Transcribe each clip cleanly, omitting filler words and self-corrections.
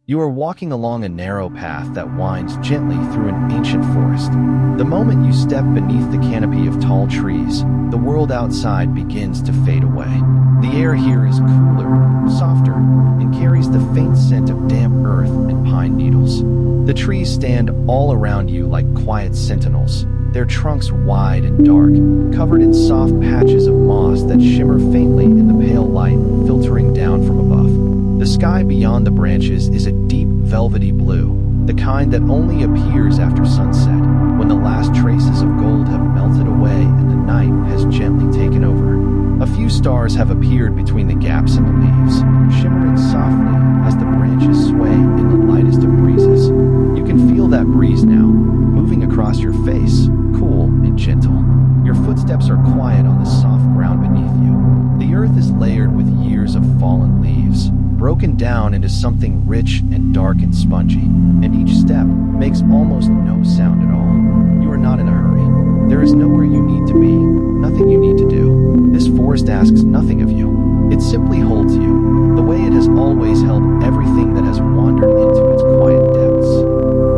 You are walking along a narrow path that winds gently through an ancient forest. The moment you step beneath the canopy of tall trees, the world outside begins to fade away. The air here is cooler, softer, and carries the faint scent of damp earth and pine needles. The trees stand all around you like quiet sentinels, their trunks wide and dark, covered in soft patches of moss that shimmer faintly in the pale light filtering down from above. The sky beyond the branches is a deep, velvety blue, the kind that only appears after sunset, when the last traces of gold have melted away and the night has gently taken over. A few stars have appeared between the gaps in the leaves, shimmering softly as the branches sway in the lightest of breezes. You can feel that breeze now, moving across your face, cool and gentle. Your footsteps are quiet on the soft ground beneath you. The earth is layered with years of fallen leaves, broken down into something rich and dark and spongy, and each step makes almost no sound at all. You are not in a hurry. There is nowhere you need to be, nothing you need to do. This forest asks nothing of you. It simply holds you, the way it has always held everything that has wandered into its quiet depths.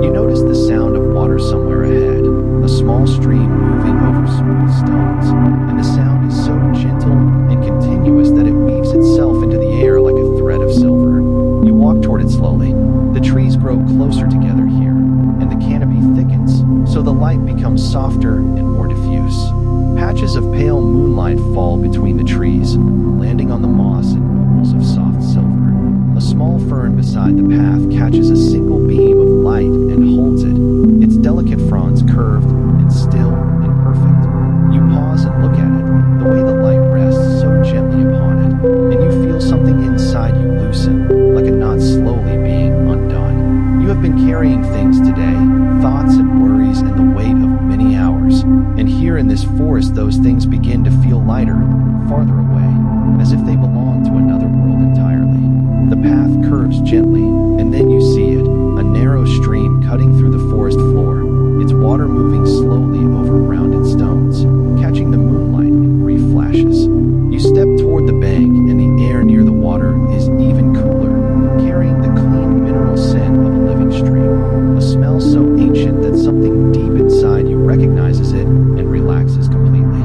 You notice the sound of water somewhere ahead, a small stream moving over smooth stones, and the sound is so gentle and continuous that it weaves itself into the air like a thread of silver. You walk toward it slowly. The trees grow closer together here, and the canopy thickens, so the light becomes softer and more diffuse. Patches of pale moonlight fall between the trees, landing on the moss in pools of soft silver. A small fern beside the path catches a single beam of light and holds it, its delicate fronds curved and still and perfect. You pause and look at it, the way the light rests so gently upon it, and you feel something inside you loosen, like a knot slowly being undone. You have been carrying things today, thoughts and worries and the weight of many hours, and here in this forest those things begin to feel lighter, farther away, as if they belong to another world entirely. The path curves gently, and then you see it, a narrow stream cutting through the forest floor, its water moving slowly over rounded stones, catching the moonlight in brief flashes. You step toward the bank, and the air near the water is even cooler, carrying the clean mineral scent of a living stream, a smell so ancient that something deep inside you recognizes it and relaxes completely.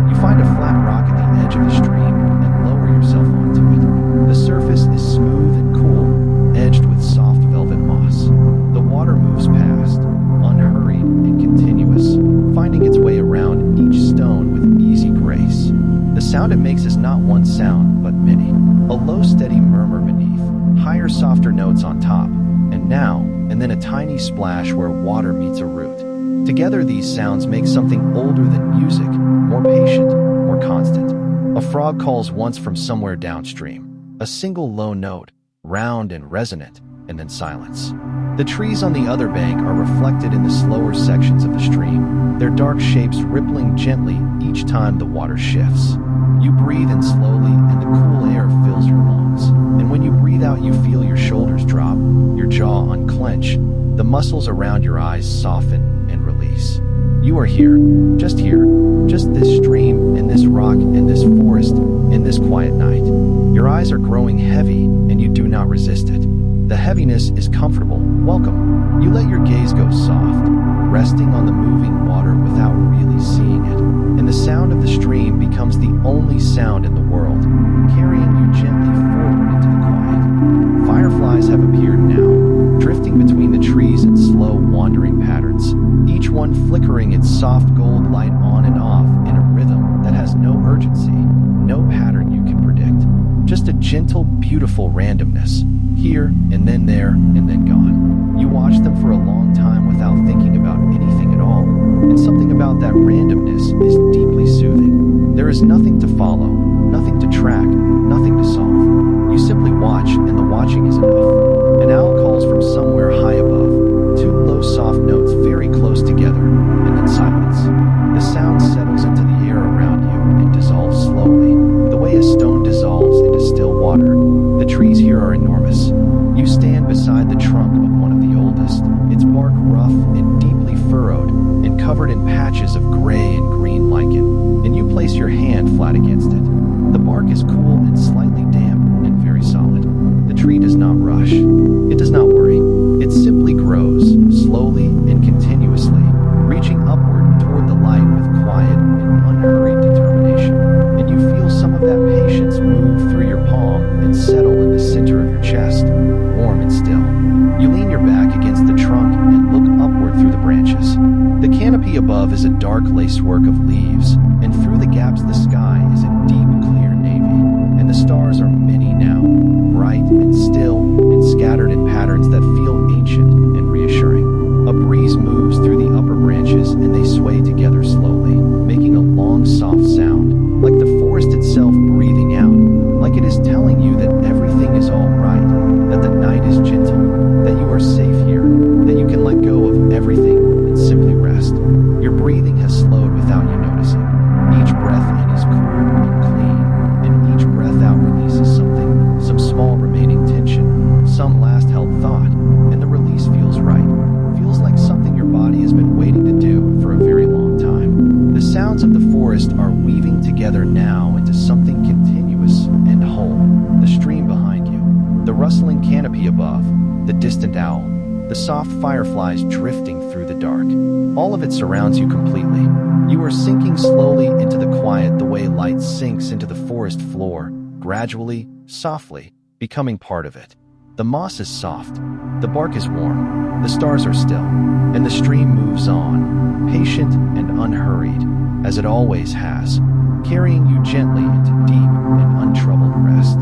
You find a flat rock at the edge of the stream and lower yourself onto it. The surface is smooth and cool, edged with soft velvet moss. The water moves past, unhurried and continuous, finding its way around each stone with easy grace. The sound it makes is not one sound, but many. A low, steady murmur beneath, higher, softer notes on top, and now and then a tiny splash where water meets a root. Together these sounds make something older than music, more patient, more constant. A frog calls once from somewhere downstream. A single low note, round and resonant, and then silence. The trees on the other bank are reflected in the slower sections of the stream, their dark shapes rippling gently each time the water shifts. You breathe in slowly, and the cool air fills your lungs. And when you breathe out, you feel your shoulders drop, your jaw unclench, the muscles around your eyes soften and release. You are here, just this stream, and this rock, and this forest, in this quiet night. Your eyes are growing heavy, and you do not resist it. The heaviness is comfortable, welcome. You let your gaze go soft, resting on the moving water without really seeing it, and the sound of the stream becomes the only sound in the world, carrying you gently forward into the quiet. Fireflies have appeared now, drifting between the trees in slow, wandering patterns, each one flickering its soft gold light on and off in a rhythm that has no urgency, no pattern you can predict, just a gentle, beautiful randomness, here and then there and then gone. You watch them for a long time without thinking about anything at all, and something about that randomness is deeply soothing. There is nothing to follow, nothing to track, nothing to solve. You simply watch, and the watching is enough. An owl calls from somewhere high above, two low soft notes very close together, and then silence. The sound settles into the air around you and dissolves slowly, the way a stone dissolves into still water. The trees here are enormous. You stand beside the trunk of one of the oldest, its bark rough and deeply furrowed and covered in patches of gray and green lichen, and you place your hand flat against it. The bark is cool and slightly damp and very solid. The tree does not rush. warm and still. You lean your back against the trunk and look upward through the branches. The canopy above is a dark lacework of leaves, and through the gaps the sky is a deep, clear navy, and the stars are many now, bright and still, and scattered in patterns that feel ancient and reassuring. A breeze moves through the upper branches and they sway together slowly, making a long, soft sound, like the forest itself breathing out, like it is telling you that everything is all right, that the night is gentle, that you are safe here, that you can let go of everything and simply rest. Your breathing has slowed without you noticing. Each breath in is cool and clean, and each breath out releases something, some small remaining tension, some last held thought, and the release feels right. Feels like something your body has been waiting to do for a very long time. The sounds of the forest are weaving together now into something continuous and whole. The stream behind you, the rustling canopy above, the distant owl, the soft fireflies drifting through the dark. All of it surrounds you completely. You are sinking slowly into the quiet the way light sinks into the forest floor, gradually, softly, becoming part of it. The moss is soft, the bark is warm, the stars are still, and the stream moves on, patient and unhurried, as it always has, carrying you gently into deep and untroubled rest.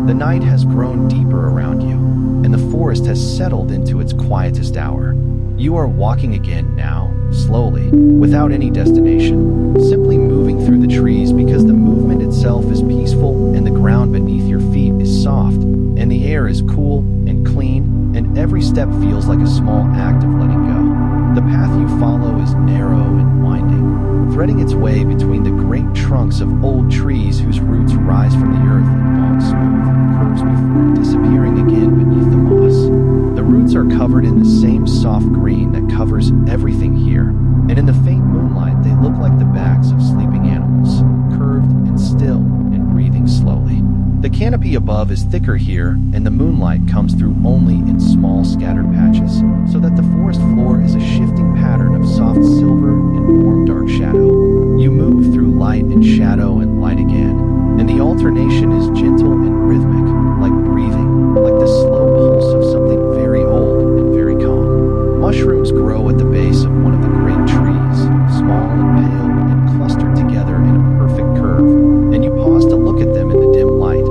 The night has grown deeper around you, and the forest has settled into its quietest hour. You are walking again now, slowly, without any destination, simply moving through the trees because the movement itself is peaceful and the ground beneath your feet is soft, and the air is cool and clean, and every step feels like a small act of letting go. The path you follow is narrow and winding, threading its way between the great trunks of old trees whose roots rise from the earth in long, smooth curves before disappearing again beneath the moss. The roots are covered in the same soft green that covers everything here, and in the faint moonlight they look like the backs of sleeping animals, curved and still and breathing slowly. The canopy above is thicker here, and the moonlight comes through only in small scattered patches, so that the forest floor is a shifting pattern of soft silver and warm dark shadow. You move through light and shadow and light again, and the alternation is gentle and rhythmic, like breathing, like the slow pulse of something very old and very calm. Mushrooms grow at the base of one of the great trees, small and pale and clustered together in a perfect curve, and you pause to look at them in the dim light,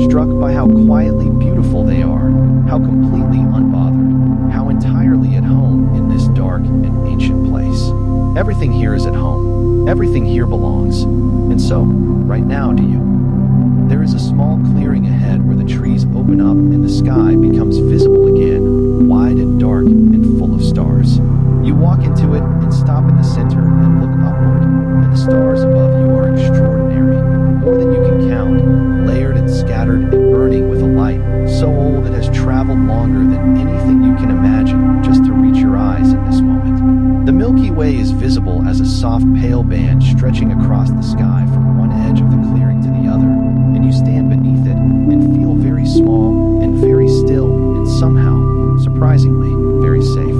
struck by how quietly beautiful they are, how completely unbothered, how entirely at home in this dark and ancient place. Everything here is at home. Everything here belongs. And so, right now, do you? There is a small clearing ahead where the trees open up and the sky becomes visible again, wide and dark and full of stars. You walk into it and stop in the center and look upward, and the stars above you are extraordinary, more than you can count, layered and scattered and burning with a light so old it has traveled longer than anything you can imagine just to reach your eyes in this moment. The Milky Way is visible as a soft pale band stretching across the sky from one edge of the clearing to the other, and you stand beneath it and feel very small and very still and somehow, surprisingly, very safe.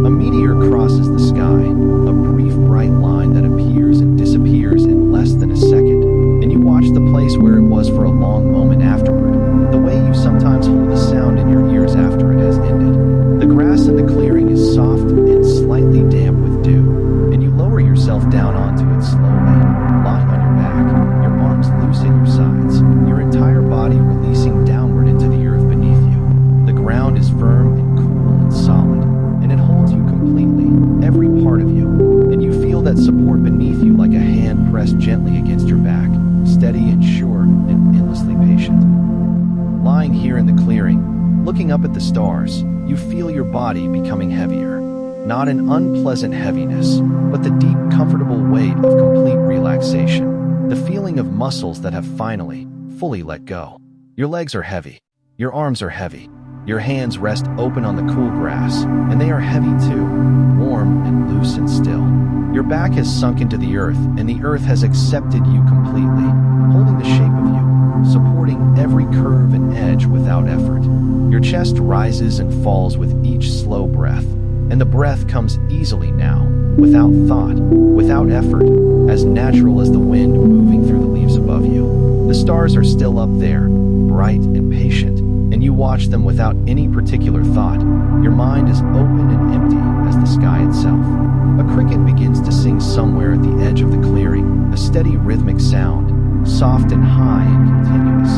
A meteor crosses the sky, a brief bright line that appears and disappears in less than a second, and you watch the place where it was for a long moment afterward, the way you sometimes hold a sound in your ears after it has ended. The grass in the clearing is soft and slightly damp with dew, and you lower yourself down onto it slowly, lying on your back, your arms loose at your sides, your entire body releasing downward into the earth beneath you. The ground is firm and cool and solid, and it holds you completely, every part of you, and you feel that support beneath you like a hand pressed gently against your back, steady and sure and endlessly patient. Lying here in the clearing, looking up at the stars, you feel your body becoming heavier. Not an unpleasant heaviness, but the deep, comfortable weight of complete relaxation, the feeling of muscles that have finally, fully let go. Your legs are heavy, your arms are heavy, your hands rest open on the cool grass, and they are heavy too, warm and loose and still. Your back has sunk into the earth, and the earth has accepted you completely, holding the shape of you, supporting every curve and edge without effort. Your chest rises and falls with each slow breath, and the breath comes easily now, without thought, without effort, as natural as the wind moving through the leaves above you. The stars are still up there, bright and patient, and you watch them without any particular thought. Your mind is open and empty as the sky itself. A cricket begins to sing somewhere at the edge of the clearing, a steady rhythmic sound, soft and high and continuous,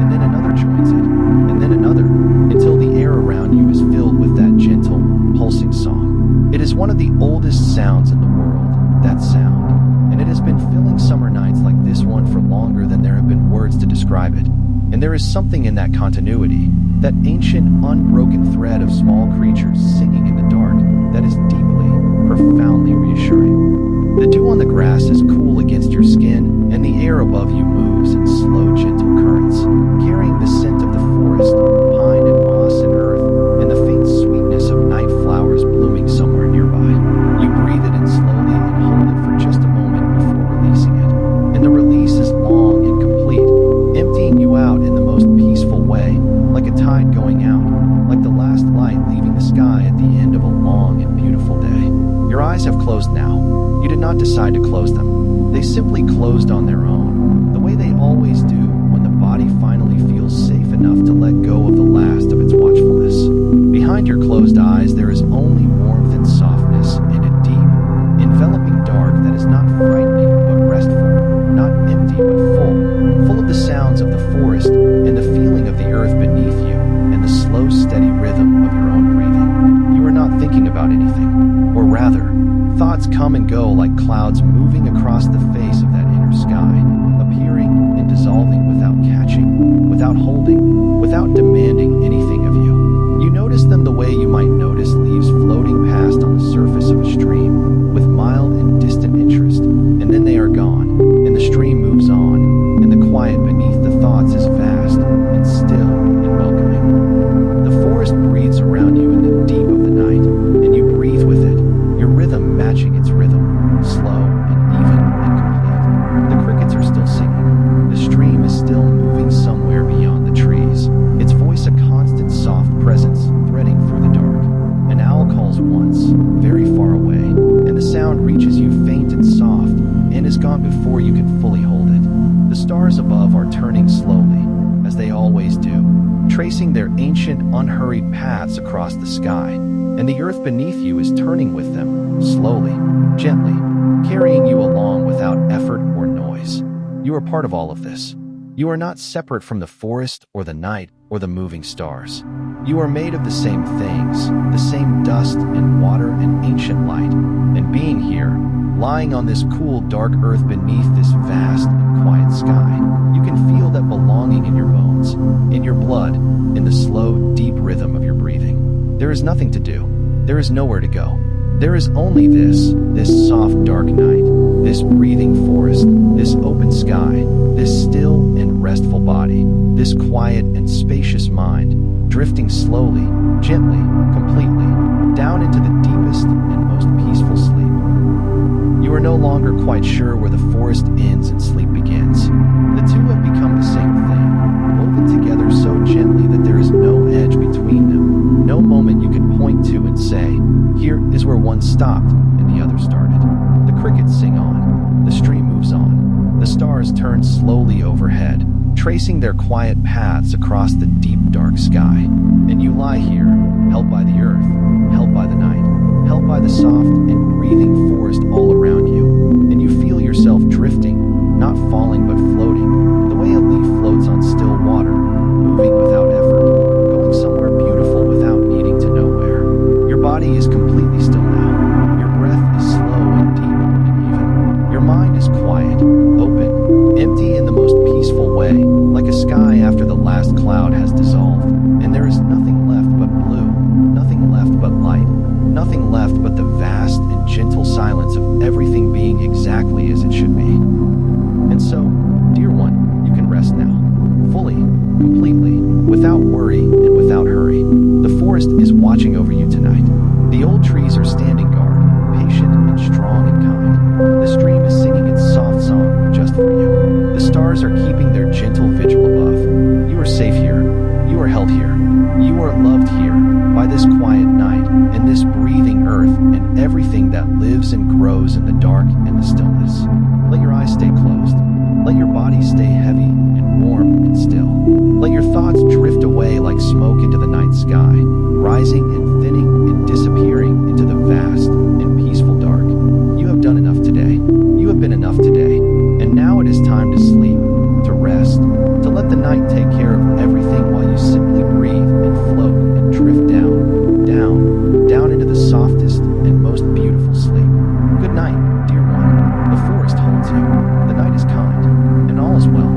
and then another joins it, and then another, until the air around you is filled with that gentle, pulsing song. It is one of the oldest sounds in the world, that sound, and it has been filling summer nights like this one for longer than there have been words to describe it. And there is something in that continuity, that ancient, unbroken thread of small creatures singing in the dark, that is deeply, profoundly reassuring. The dew on the grass is cool against your skin, and the air above you moves in slow, gentle currents, carrying the scent of the forest, pine and moss and earth, and the faint sweetness of night flowers blooming somewhere nearby. You breathe it in slowly and hold it for just a moment before releasing it. And the release is long and complete, emptying you out in the most peaceful way, like a tide going out, like the last light leaving the sky at the end of a long and beautiful day. Your eyes have closed now. You did not decide to close them. They simply closed on their own, the way they always do when the body finally feels safe enough to let go of the last of its watchfulness. Behind your closed eyes, there is only warmth and softness and a deep, enveloping dark that is not frightening but restful, not empty but full of the sounds of the forest and the feeling of the earth beneath you and the slow, steady rhythm of your own breathing. You are not thinking about anything, or rather, thoughts come and go like clouds moving across the face of that inner sky, appearing and dissolving without catching, without holding, without demanding anything of you. You notice them the way you might notice leaves floating past on the surface of a stream, with mild and distant interest, and then they are gone, and the stream moves on, and the quiet beneath the thoughts is vast and still and welcoming. The forest breathes around you in the deep of the night, and you breathe with it, your rhythm matching its rhythm, slow and even and complete. The crickets are still singing. The stream is still moving somewhere beyond the trees, its voice a constant soft presence threading through the dark. An owl calls once, very far away, and the sound reaches you faint and soft, and is gone before you can fully hold it. The stars above are turning slowly, as they always do, tracing their ancient, unhurried paths across the sky, and the earth beneath you is turning with them, slowly, gently, carrying you along without effort or noise. You are part of all of this. You are not separate from the forest or the night or the moving stars. You are made of the same things, the same dust and water and ancient light, and being here, lying on this cool, dark earth beneath this vast and quiet sky, you can feel that belonging in your bones, in your blood, in the slow, deep rhythm of your breathing. There is nothing to do. There is nowhere to go. There is only this soft, dark night, this breathing forest, this open sky, this still and restful body, this quiet and spacious mind, drifting slowly, gently, completely, down into the deepest and most peaceful sleep. You are no longer quite sure where the forest ends and sleep begins. The two have become the same thing, woven together so gently that there is no edge between them, no moment you can point to and say, here is where one stopped and the other started. The crickets sing on, the stream moves on, the stars turn slowly overhead, tracing their quiet paths across the deep dark sky, and you lie here, held by the earth, held by the night, held by the soft and breathing forest all around you, and you feel yourself drifting, not falling but floating, the way a leaf floats on still water, moving without effort, going somewhere beautiful without needing to know where. Your body is completely still now. Your breath is slow and deep and even. Your mind is quiet, open, empty in the most peaceful way, like a sky after the last cloud has dissolved, and there is nothing left but blue, nothing left but light, nothing left but the vast and gentle silence of everything being exactly as it should be. And so, dear one, you can rest now, fully, completely, without worry and without hurry. The forest is watching over you tonight. The old trees are standing guard, patient and strong and kind. The stream is singing its soft song just for you. The stars are keeping their gentle vigil above. You are safe here. You are held here. You are loved here by this quiet night and this breathing earth and everything that lives and grows in the dark and the stillness. Let your eyes stay closed. Let your body stay heavy and warm and still. Let your thoughts drift away like smoke into the night sky, rising and thinning and disappearing into the vast and peaceful dark. You have done enough today. You have been enough today. And now it is time to sleep, to rest, to let the night take care of everything while you simply breathe and float and drift down into the softest and most beautiful sleep. Good night, dear one. The forest holds you. The night is kind, and all is well.